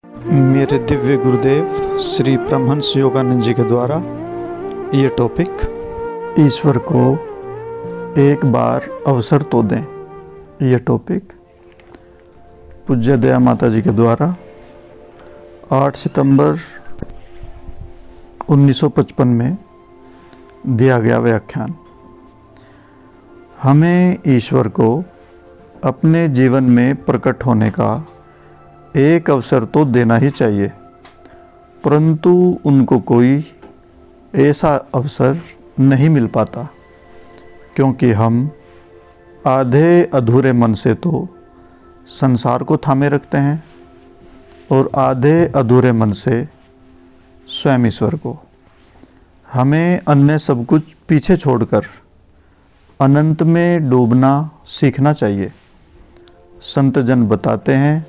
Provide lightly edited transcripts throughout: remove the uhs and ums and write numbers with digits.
मेरे दिव्य गुरुदेव श्री परमहंस योगानंद जी के द्वारा ये टॉपिक, ईश्वर को एक बार अवसर तो दें, ये टॉपिक पूज्य दया माता जी के द्वारा 8 सितंबर 1955 में दिया गया व्याख्यान। हमें ईश्वर को अपने जीवन में प्रकट होने का एक अवसर तो देना ही चाहिए, परंतु उनको कोई ऐसा अवसर नहीं मिल पाता, क्योंकि हम आधे अधूरे मन से तो संसार को थामे रखते हैं और आधे अधूरे मन से स्वयं ईश्वर को। हमें अन्य सब कुछ पीछे छोड़कर अनंत में डूबना सीखना चाहिए। संत जन बताते हैं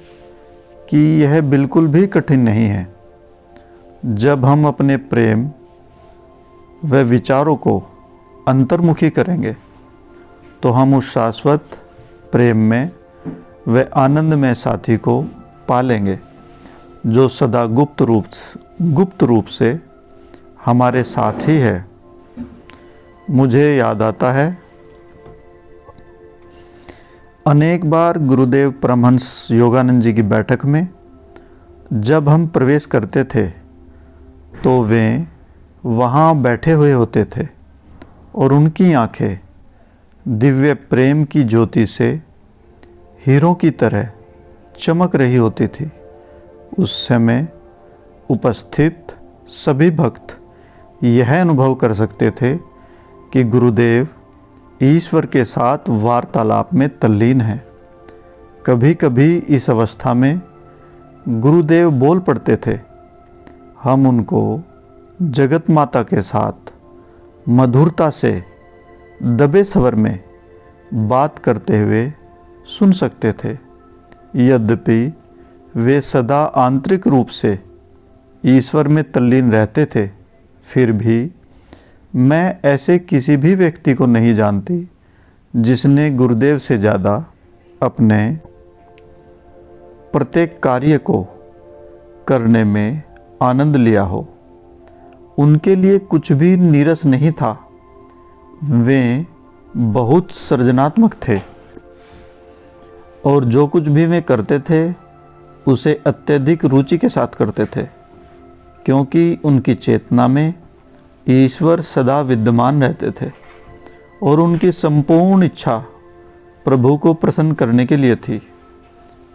कि यह बिल्कुल भी कठिन नहीं है। जब हम अपने प्रेम व विचारों को अंतर्मुखी करेंगे तो हम उस शाश्वत प्रेम में व आनंद में साथी को पालेंगे, जो सदा गुप्त रूप से हमारे साथ ही है। मुझे याद आता है, अनेक बार गुरुदेव परमहंस योगानंद जी की बैठक में जब हम प्रवेश करते थे तो वे वहाँ बैठे हुए होते थे और उनकी आंखें दिव्य प्रेम की ज्योति से हीरों की तरह चमक रही होती थी। उस समय उपस्थित सभी भक्त यह अनुभव कर सकते थे कि गुरुदेव ईश्वर के साथ वार्तालाप में तल्लीन है। कभी कभी इस अवस्था में गुरुदेव बोल पड़ते थे। हम उनको जगत माता के साथ मधुरता से दबे स्वर में बात करते हुए सुन सकते थे। यद्यपि वे सदा आंतरिक रूप से ईश्वर में तल्लीन रहते थे, फिर भी मैं ऐसे किसी भी व्यक्ति को नहीं जानती जिसने गुरुदेव से ज़्यादा अपने प्रत्येक कार्य को करने में आनंद लिया हो। उनके लिए कुछ भी नीरस नहीं था। वे बहुत सृजनात्मक थे और जो कुछ भी वे करते थे उसे अत्यधिक रुचि के साथ करते थे, क्योंकि उनकी चेतना में ईश्वर सदा विद्यमान रहते थे और उनकी संपूर्ण इच्छा प्रभु को प्रसन्न करने के लिए थी।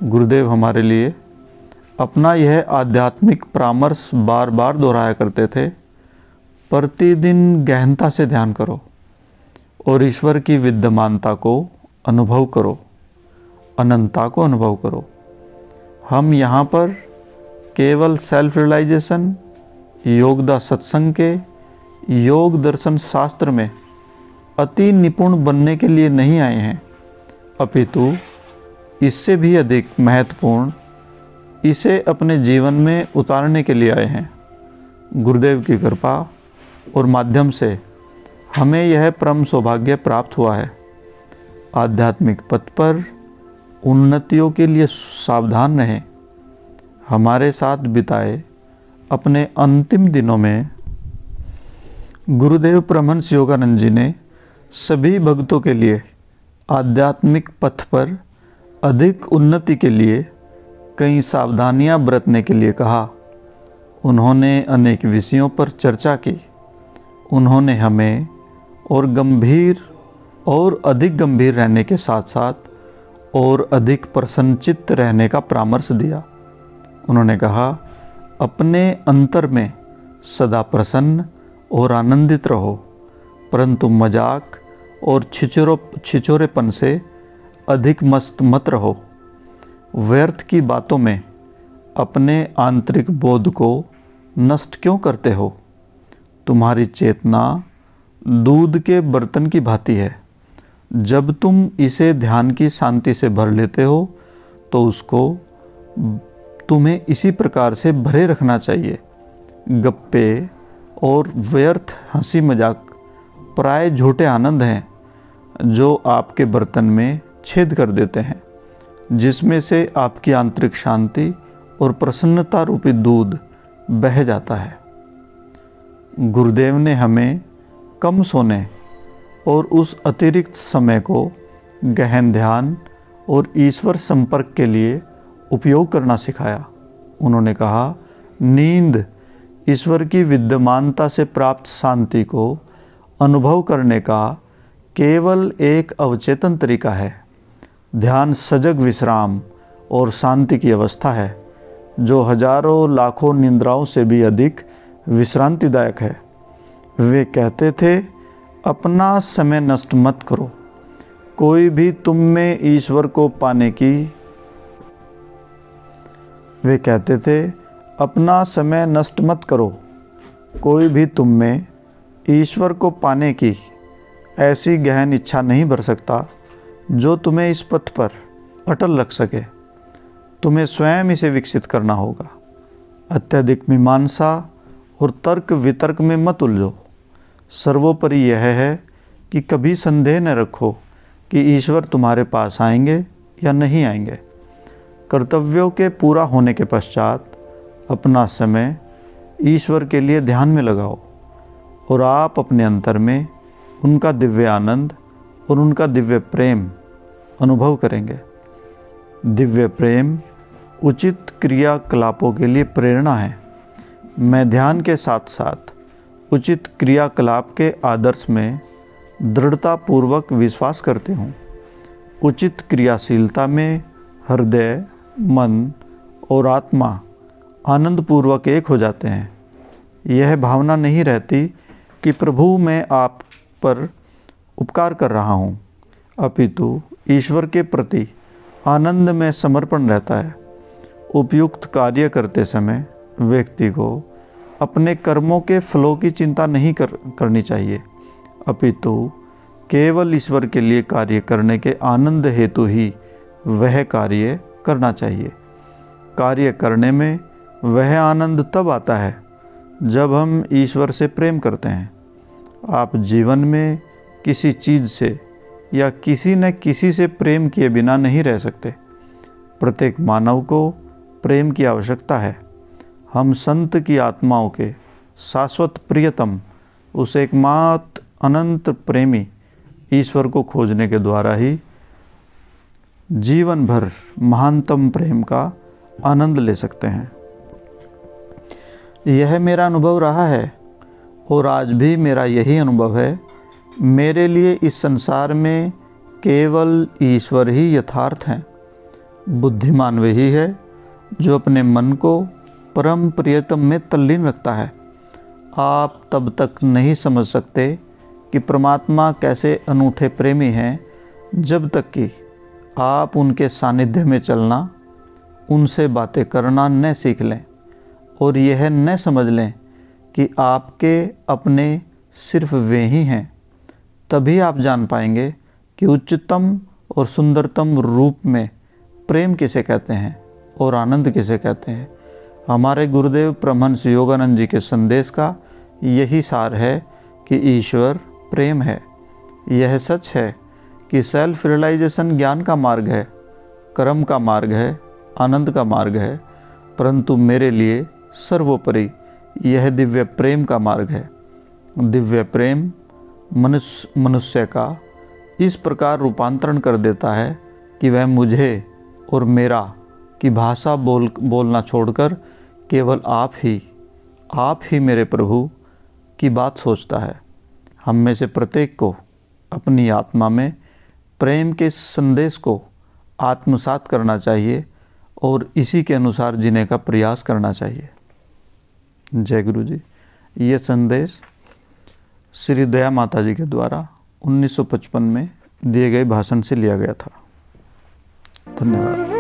गुरुदेव हमारे लिए अपना यह आध्यात्मिक परामर्श बार बार दोहराया करते थे। प्रतिदिन गहनता से ध्यान करो और ईश्वर की विद्यमानता को अनुभव करो, अनंतता को अनुभव करो। हम यहाँ पर केवल सेल्फ रियलाइजेशन, योगदा सत्संग के योग दर्शन शास्त्र में अति निपुण बनने के लिए नहीं आए हैं, अपितु इससे भी अधिक महत्वपूर्ण इसे अपने जीवन में उतारने के लिए आए हैं। गुरुदेव की कृपा और माध्यम से हमें यह परम सौभाग्य प्राप्त हुआ है। आध्यात्मिक पथ पर उन्नतियों के लिए सावधान रहें। हमारे साथ बिताए अपने अंतिम दिनों में गुरुदेव परमहंस योगानंद जी ने सभी भक्तों के लिए आध्यात्मिक पथ पर अधिक उन्नति के लिए कई सावधानियां बरतने के लिए कहा। उन्होंने अनेक विषयों पर चर्चा की। उन्होंने हमें और अधिक गंभीर रहने के साथ साथ और अधिक प्रसन्नचित्त रहने का परामर्श दिया। उन्होंने कहा, अपने अंतर में सदा प्रसन्न और आनंदित रहो, परंतु मजाक और छिछोरेपन से अधिक मस्त मत रहो। व्यर्थ की बातों में अपने आंतरिक बोध को नष्ट क्यों करते हो? तुम्हारी चेतना दूध के बर्तन की भांति है। जब तुम इसे ध्यान की शांति से भर लेते हो तो उसको तुम्हें इसी प्रकार से भरे रखना चाहिए। गप्पे और व्यर्थ हंसी मजाक प्राय झूठे आनंद हैं जो आपके बर्तन में छेद कर देते हैं, जिसमें से आपकी आंतरिक शांति और प्रसन्नता रूपी दूध बह जाता है। गुरुदेव ने हमें कम सोने और उस अतिरिक्त समय को गहन ध्यान और ईश्वर संपर्क के लिए उपयोग करना सिखाया। उन्होंने कहा, नींद ईश्वर की विद्यमानता से प्राप्त शांति को अनुभव करने का केवल एक अवचेतन तरीका है। ध्यान सजग विश्राम और शांति की अवस्था है, जो हजारों लाखों निंद्राओं से भी अधिक विश्रांतिदायक है। वे कहते थे, अपना समय नष्ट मत करो। कोई भी तुम में ईश्वर को पाने की वे कहते थे, अपना समय नष्ट मत करो। कोई भी तुम में ईश्वर को पाने की ऐसी गहन इच्छा नहीं भर सकता जो तुम्हें इस पथ पर अटल रख सके। तुम्हें स्वयं इसे विकसित करना होगा। अत्यधिक मीमांसा और तर्क वितर्क में मत उलझो। सर्वोपरि यह है कि कभी संदेह न रखो कि ईश्वर तुम्हारे पास आएंगे या नहीं आएंगे। कर्तव्यों के पूरा होने के पश्चात अपना समय ईश्वर के लिए ध्यान में लगाओ और आप अपने अंतर में उनका दिव्य आनंद और उनका दिव्य प्रेम अनुभव करेंगे। दिव्य प्रेम उचित क्रियाकलापों के लिए प्रेरणा है। मैं ध्यान के साथ साथ उचित क्रियाकलाप के आदर्श में दृढ़तापूर्वक विश्वास करते हूँ। उचित क्रियाशीलता में हृदय, मन और आत्मा आनंदपूर्वक एक हो जाते हैं। यह भावना नहीं रहती कि प्रभु मैं आप पर उपकार कर रहा हूँ, अपितु ईश्वर के प्रति आनंद में समर्पण रहता है। उपयुक्त कार्य करते समय व्यक्ति को अपने कर्मों के फलों की चिंता नहीं करनी चाहिए, अपितु केवल ईश्वर के लिए कार्य करने के आनंद हेतु ही वह कार्य करना चाहिए। कार्य करने में वह आनंद तब आता है जब हम ईश्वर से प्रेम करते हैं। आप जीवन में किसी चीज़ से या किसी न किसी से प्रेम किए बिना नहीं रह सकते। प्रत्येक मानव को प्रेम की आवश्यकता है। हम संत की आत्माओं के शाश्वत प्रियतम उस एकमात्र अनंत प्रेमी ईश्वर को खोजने के द्वारा ही जीवन भर महानतम प्रेम का आनंद ले सकते हैं। यह मेरा अनुभव रहा है और आज भी मेरा यही अनुभव है। मेरे लिए इस संसार में केवल ईश्वर ही यथार्थ हैं। बुद्धिमान वही है जो अपने मन को परम प्रियतम में तल्लीन रखता है। आप तब तक नहीं समझ सकते कि परमात्मा कैसे अनूठे प्रेमी हैं जब तक कि आप उनके सानिध्य में चलना, उनसे बातें करना न सीख लें और यह न समझ लें कि आपके अपने सिर्फ वे ही हैं। तभी आप जान पाएंगे कि उच्चतम और सुंदरतम रूप में प्रेम किसे कहते हैं और आनंद किसे कहते हैं। हमारे गुरुदेव परमहंस योगानंद जी के संदेश का यही सार है कि ईश्वर प्रेम है। यह सच है कि सेल्फ रियलाइजेशन ज्ञान का मार्ग है, कर्म का मार्ग है, आनंद का मार्ग है, परंतु मेरे लिए सर्वोपरि यह दिव्य प्रेम का मार्ग है। दिव्य प्रेम मनुष्य का इस प्रकार रूपांतरण कर देता है कि वह मुझे और मेरा की भाषा बोलना छोड़कर केवल आप ही मेरे प्रभु की बात सोचता है। हम में से प्रत्येक को अपनी आत्मा में प्रेम के संदेश को आत्मसात करना चाहिए और इसी के अनुसार जीने का प्रयास करना चाहिए। जय गुरु जी। ये संदेश श्री दया माता जी के द्वारा 1955 में दिए गए भाषण से लिया गया था। धन्यवाद।